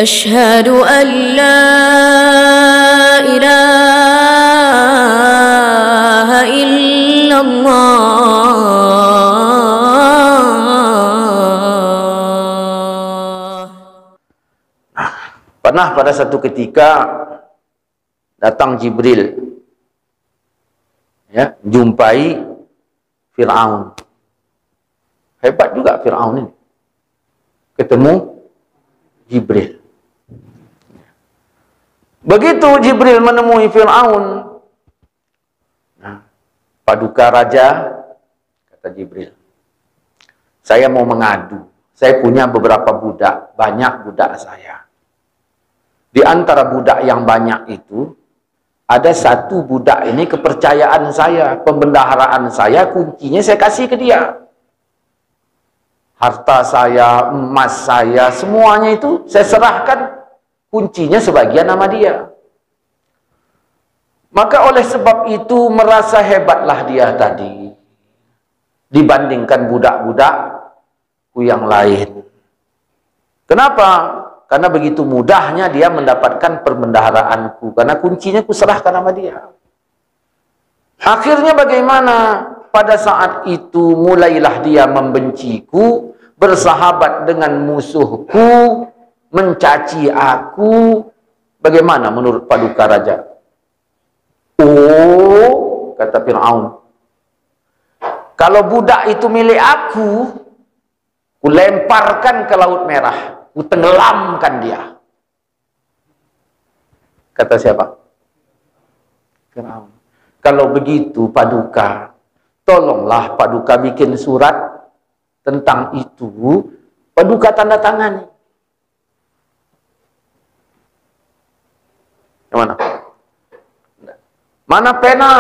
أشهد أن لا إله إلا الله. Pernah pada satu ketika datang Jibril, ya, jumpai Fir'aun. Hebat juga Fir'aun ini. Ketemu Jibril. Begitu Jibril menemui Fir'aun, nah, paduka raja, kata Jibril, saya mau mengadu. Saya punya beberapa budak, banyak budak saya. Di antara budak yang banyak itu, ada satu budak ini kepercayaan saya, pembendaharaan saya, kuncinya saya kasih ke dia. Harta saya, emas saya, semuanya itu saya serahkan, kuncinya sebagian nama dia. Maka oleh sebab itu merasa hebatlah dia tadi dibandingkan budak-budakku yang lain. Kenapa? Karena begitu mudahnya dia mendapatkan perbendaharaan,ku, karena kuncinya ku serahkan sama dia. Akhirnya bagaimana? Pada saat itu mulailah dia membenciku, bersahabat dengan musuhku, mencaci aku. Bagaimana menurut paduka raja? Oh, kata Fir'aun, kalau budak itu milik aku, ku lemparkan ke Laut Merah, ku tenggelamkan dia. Kata siapa? Fir'aun. Kalau begitu paduka, tolonglah paduka bikin surat tentang itu, paduka tanda tangani. Yang mana? Mana pena?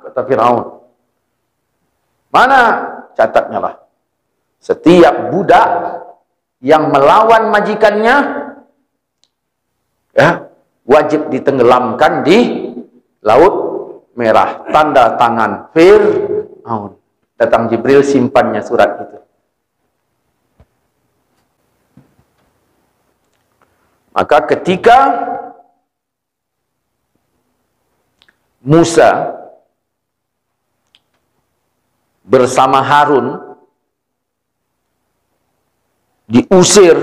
Kata Fir'aun. Mana? Catatnya lah. Setiap budak yang melawan majikannya, ya, wajib ditenggelamkan di Laut Merah. Tanda tangan Fir'aun. Datang Jibril, simpannya surat itu. Maka ketika Musa bersama Harun diusir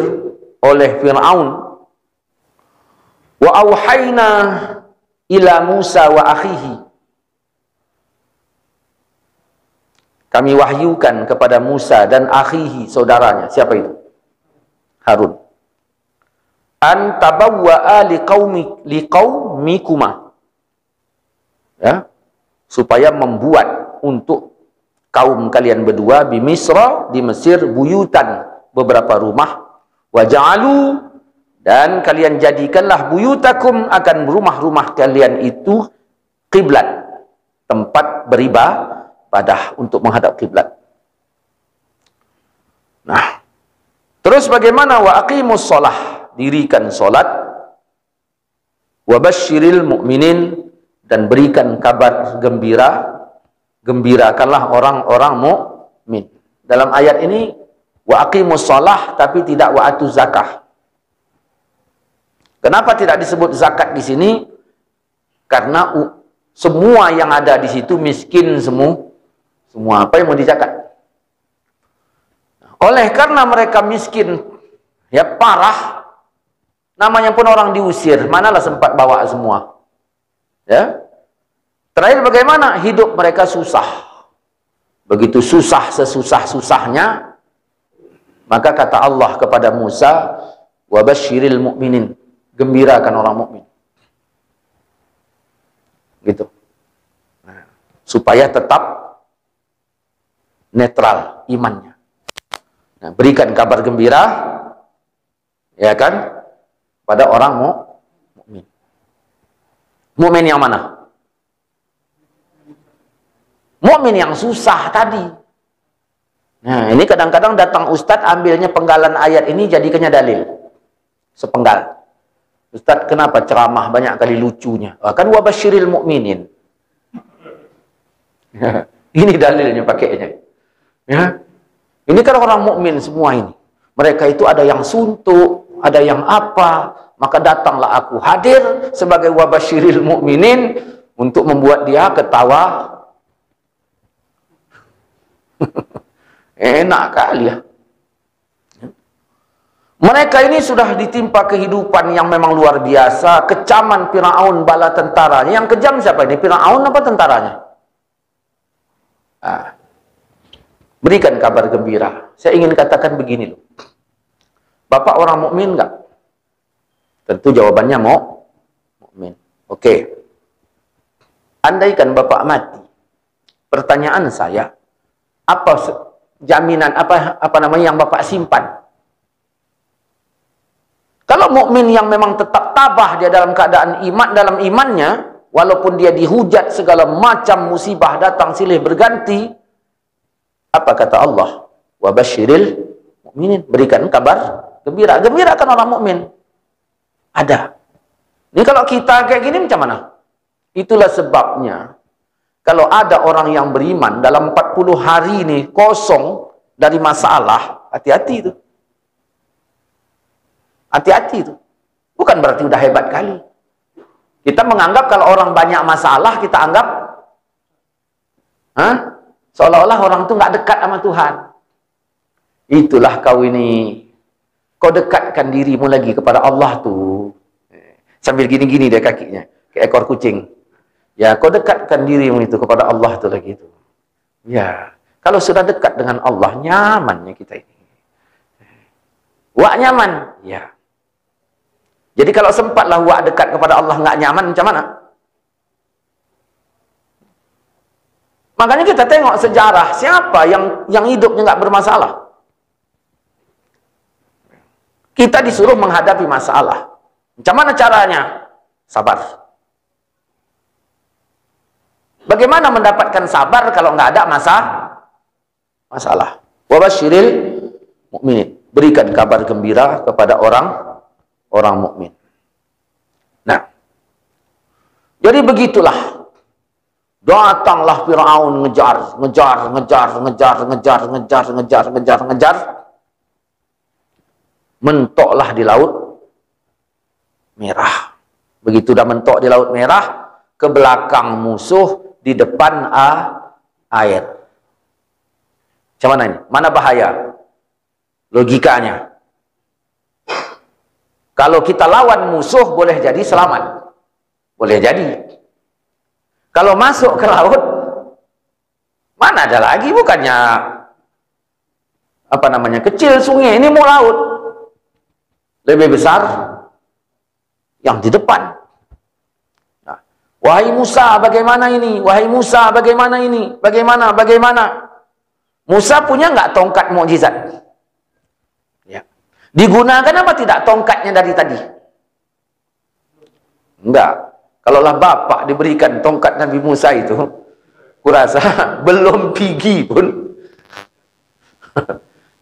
oleh Fir'aun, wa auhayna ila Musa wa akhihi, kami wahyukan kepada Musa dan akhihi, saudaranya. Siapa itu? Harun. An tabawwa'a liqaumikuma, ya, supaya membuat untuk kaum kalian berdua di Misra, di Mesir, buyutan, beberapa rumah, waja'alu, dan kalian jadikanlah buyutakum, akan rumah-rumah kalian itu kiblat, tempat beribadah untuk menghadap kiblat. Nah, terus bagaimana? Wa aqimus shalah, dirikan salat, wa basyiril mu'minin, dan berikan kabar gembira, gembirakanlah orang-orang mukmin. Dalam ayat ini wa aqimus shalah, tapi tidak wa atuz zakah. Kenapa tidak disebut zakat di sini? Karena semua yang ada di situ miskin semua. Apa yang mau dizakat? Oleh karena mereka miskin, ya, parah, namanya pun orang diusir, manalah sempat bawa semua. Ya. Terakhir bagaimana? Hidup mereka susah. Begitu susah, sesusah-susahnya, maka kata Allah kepada Musa, wa basyiril mu'minin, gembirakan orang mukmin. Gitu. Nah, supaya tetap netral imannya. Nah, berikan kabar gembira, ya kan, pada orang mukmin. Mukmin yang mana? Mukmin yang susah tadi. Nah, ini kadang-kadang datang ustadz, ambilnya penggalan ayat ini jadikannya dalil. Sepenggal. Ustadz, kenapa ceramah banyak kali lucunya? Kan wabasyiril mu'minin. Ini dalilnya pakainya. Ya. Ini kan orang mukmin semua ini. Mereka itu ada yang suntuk, ada yang apa, maka datanglah aku hadir sebagai wabasyiril mukminin untuk membuat dia ketawa. Enak kali ya. Mereka ini sudah ditimpa kehidupan yang memang luar biasa. Kecaman Firaun bala tentaranya. Yang kejam siapa ini? Firaun apa tentaranya? Berikan kabar gembira. Saya ingin katakan begini loh. Bapak orang mukmin enggak? Tentu jawabannya mukmin. Oke. Andaikan Bapak mati. Pertanyaan saya, apa jaminan apa namanya yang Bapak simpan? Kalau mukmin yang memang tetap tabah dia dalam keadaan iman, dalam imannya, walaupun dia dihujat segala macam musibah datang silih berganti, apa kata Allah? Wa basyiril mukminin, berikan kabar gembira. Gembirakan orang mukmin. Ada. Ini kalau kita kayak gini macam mana? Itulah sebabnya kalau ada orang yang beriman dalam 40 hari ini kosong dari masalah, hati-hati itu. Hati-hati itu. Bukan berarti udah hebat kali. Kita menganggap kalau orang banyak masalah, kita anggap seolah-olah orang itu nggak dekat sama Tuhan. Itulah kau ini. Kau dekatkan dirimu lagi kepada Allah tuh. Sambil gini-gini dia kakinya. Kayak ekor kucing. Ya, kau dekatkan dirimu itu kepada Allah tuh lagi itu. Ya, kalau sudah dekat dengan Allah, nyamannya kita ini. Wak nyaman. Ya. Jadi kalau sempatlah wak dekat kepada Allah nggak nyaman, macam mana? Makanya kita tengok sejarah siapa yang hidupnya nggak bermasalah. Kita disuruh menghadapi masalah. Macam mana caranya? Sabar. Bagaimana mendapatkan sabar kalau nggak ada masalah? Wa basyiril mukminin. Berikan kabar gembira kepada orang mukmin. Nah, jadi begitulah. Datanglah Firaun ngejar. Mentoklah di Laut Merah. Begitu dah mentok di Laut Merah, ke belakang musuh, di depan air. Macam mana ini? Mana bahaya? Logikanya. Kalau kita lawan musuh, boleh jadi selamat. Boleh jadi. Kalau masuk ke laut, mana ada lagi? Bukannya apa namanya, kecil sungai, ini mau laut. Lebih besar yang di depan. Nah, wahai Musa, bagaimana ini? Wahai Musa, bagaimana ini? Bagaimana? Musa punya nggak tongkat mukjizat? Ya. Digunakan apa tidak tongkatnya dari tadi? Enggak. Kalaulah bapak diberikan tongkat Nabi Musa itu, kurasa belum pigi pun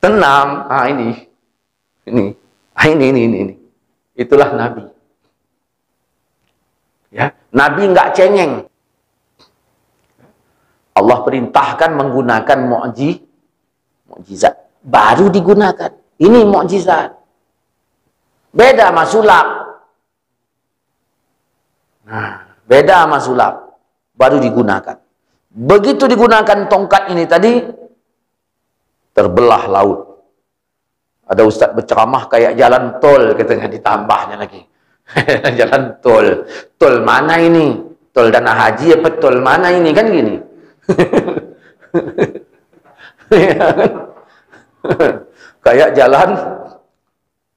tenang. Ini. Itulah Nabi. Ya, Nabi enggak cengeng. Allah perintahkan menggunakan mukjizat, baru digunakan. Ini mukjizat. Beda sama sulap. Nah, beda sama sulap, baru digunakan. Begitu digunakan tongkat ini tadi, terbelah laut. Ada ustaz berceramah kayak jalan tol, katanya, ditambahnya lagi. Jalan tol. Tol mana ini? Tol Dana Haji apa tol mana ini? Kan gini. Kayak jalan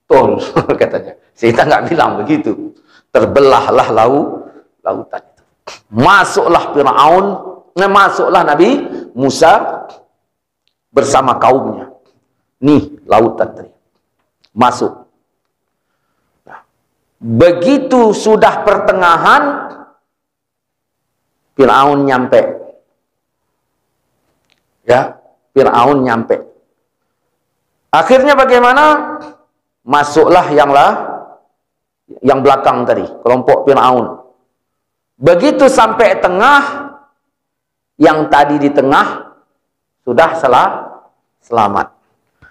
tol, katanya. Kita nggak bilang begitu. Terbelahlah lautan itu. Masuklah Firaun, masuklah Nabi Musa bersama kaumnya. Nih lautan tadi. Masuk. Nah, begitu sudah pertengahan, Firaun nyampe. Ya, Firaun nyampe. Akhirnya bagaimana? Masuklah yang belakang tadi, kelompok Firaun. Begitu sampai tengah, yang tadi di tengah sudah selamat.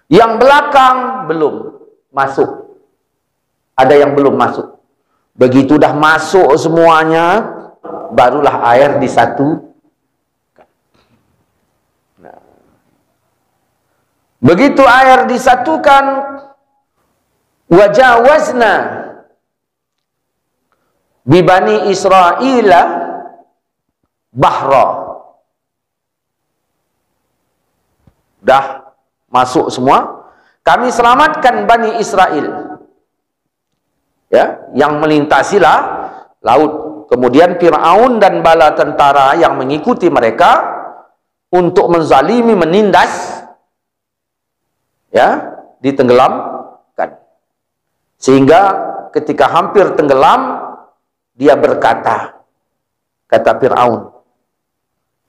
Yang belakang belum masuk. Ada yang belum masuk. Begitu dah masuk semuanya, barulah air disatu. Nah. Begitu air disatukan, wajawazna bi Bani Israila bahra. Dah masuk semua, kami selamatkan Bani Israel, ya, yang melintasilah laut. Kemudian Fir'aun dan bala tentara yang mengikuti mereka untuk menzalimi, menindas, ya, ditenggelamkan. Sehingga ketika hampir tenggelam, dia berkata, kata Fir'aun,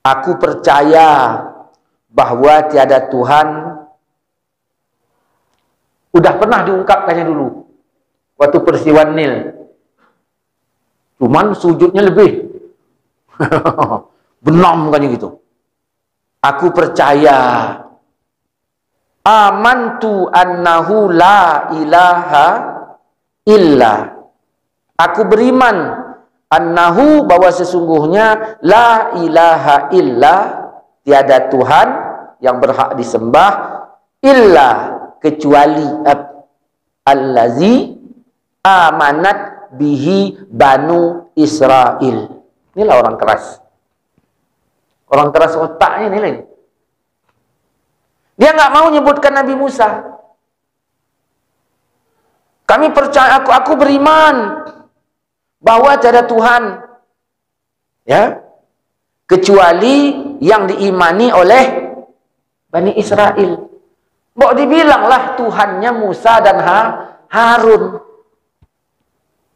aku percaya bahwa tiada Tuhan. Udah pernah diungkapkannya dulu waktu peristiwa Nil, cuman sujudnya lebih benam kan gitu. Aku percaya, amantu annahu la ilaha illa, aku beriman annahu, bahwa sesungguhnya la ilaha illa, tiada Tuhan yang berhak disembah, illa, kecuali allazi amanat bihi banu Israel. Inilah orang keras. Orang keras otaknya ini lain. Dia nggak mau nyebutkan Nabi Musa. Kami percaya, aku beriman bahwa tiada Tuhan, ya, kecuali yang diimani oleh Bani Israel. Mbok dibilanglah Tuhannya Musa dan Harun.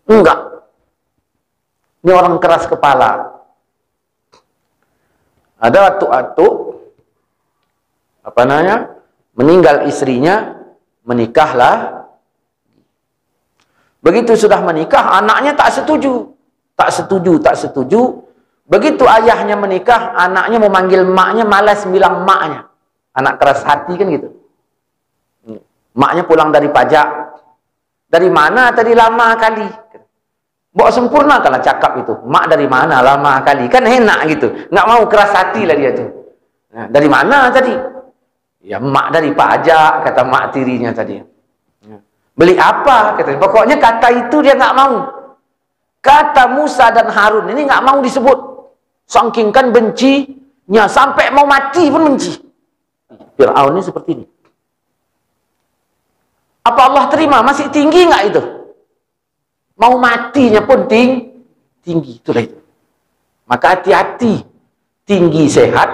Enggak. Ini orang keras kepala. Ada atuk-atuk, apa namanya, meninggal istrinya, menikahlah. Begitu sudah menikah, anaknya tak setuju. Tak setuju. Begitu ayahnya menikah, anaknya mau manggil maknya, malas bilang maknya. Anak keras hati kan gitu. Maknya pulang dari pajak. Dari mana tadi, lama kali. Bawa sempurna kalau cakap itu. Mak dari mana, lama kali. Kan enak gitu. Nggak mau keras hati lah dia tuh. Nah, dari mana tadi? Ya mak dari pajak, kata mak tirinya tadi. Beli apa? Katanya. Pokoknya kata itu dia nggak mau. Kata Musa dan Harun ini nggak mau disebut. Saking kan bencinya, sampai mau mati pun benci. Fir'aun ini seperti ini. Apa Allah terima? Masih tinggi nggak itu? Mau matinya pun tinggi. Itulah itu. Maka hati-hati. Tinggi sehat.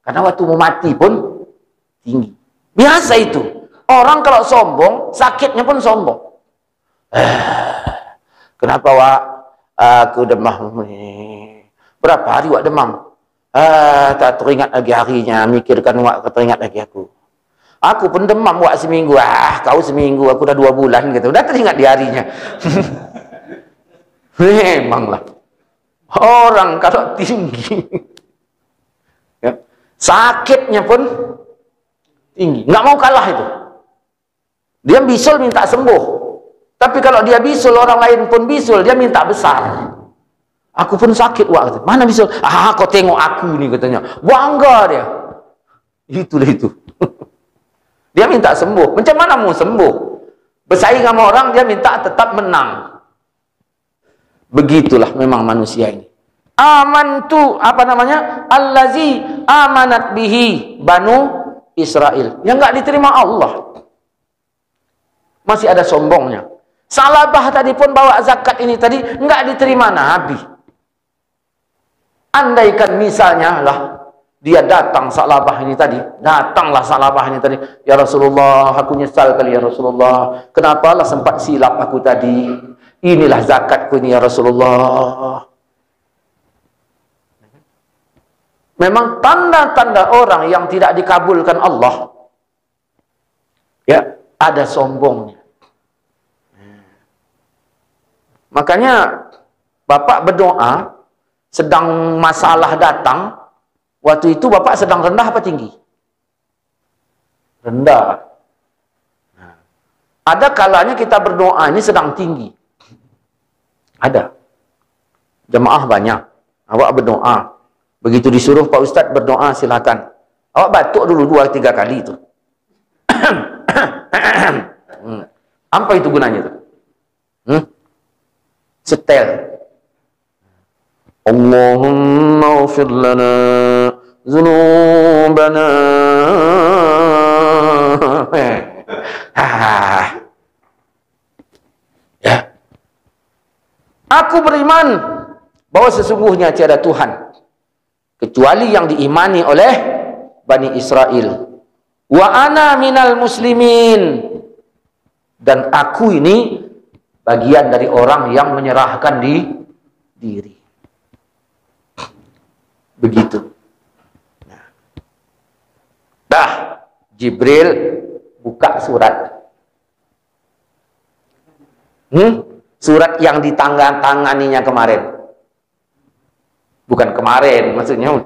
Karena waktu mau mati pun tinggi. Biasa itu. Orang kalau sombong, sakitnya pun sombong. Kenapa wak? Aku demam. Berapa hari wak demam? Tak teringat lagi harinya. Mikirkan wak, teringat lagi aku. Aku pun demam wak seminggu. Kau seminggu, aku dah 2 bulan gitu. Udah teringat di harinya. Memanglah. Orang kalau tinggi, ya, sakitnya pun tinggi. Nggak mau kalah itu. Dia bisul minta sembuh. Tapi kalau dia bisul, orang lain pun bisul, dia minta besar. Aku pun sakit wak. Mana bisul? Kau tengok aku nih katanya. Bangga dia. Itulah itu. Dia minta sembuh. Macam mana mau sembuh? Bersaing sama orang, dia minta tetap menang. Begitulah memang manusia ini. Amantu, apa namanya? Allazi amanat bihi banu Israel. Yang nggak diterima Allah. Masih ada sombongnya. Salabah tadi pun bawa zakat ini tadi nggak diterima Nabi. Andaikan misalnya lah, dia datang Salabah ini tadi, datanglah Salabah ini tadi, ya Rasulullah, aku nyesal kali ya Rasulullah, kenapalah sempat silap aku tadi, inilah zakatku ini ya Rasulullah. Memang tanda-tanda orang yang tidak dikabulkan Allah, ya, ada sombongnya. Makanya Bapak berdoa, sedang masalah datang, waktu itu Bapak sedang rendah apa tinggi? Rendah. Nah, Ada kalanya kita berdoa ini sedang tinggi. Ada. Jemaah banyak. Awak berdoa. Begitu disuruh Pak Ustaz berdoa, silakan. Awak batuk dulu 2-3 kali itu. Apa itu gunanya itu? Setel. Allahumma ufir lana zunubana. Ya. Aku beriman bahwa sesungguhnya tiada Tuhan kecuali yang diimani oleh Bani Israel. Wa ana minal muslimin. Dan aku ini bagian dari orang yang menyerahkan diri. Begitu. Dah, Jibril buka surat. Surat yang ditanganinya kemarin. Bukan kemarin, maksudnya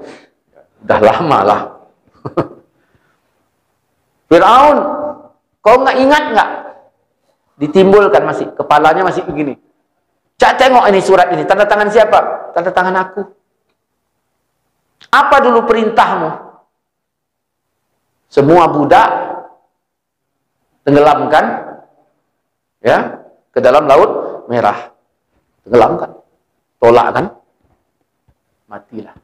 udah lama lah. Firaun, kau nggak ingat nggak? Ditimbulkan masih, kepalanya masih begini. Cak, tengok ini surat ini, tanda tangan siapa? Tanda tangan aku. Apa dulu perintahmu? Semua budak tenggelamkan, ya, ke dalam laut merah. Tenggelamkan, tolak kan? Matilah.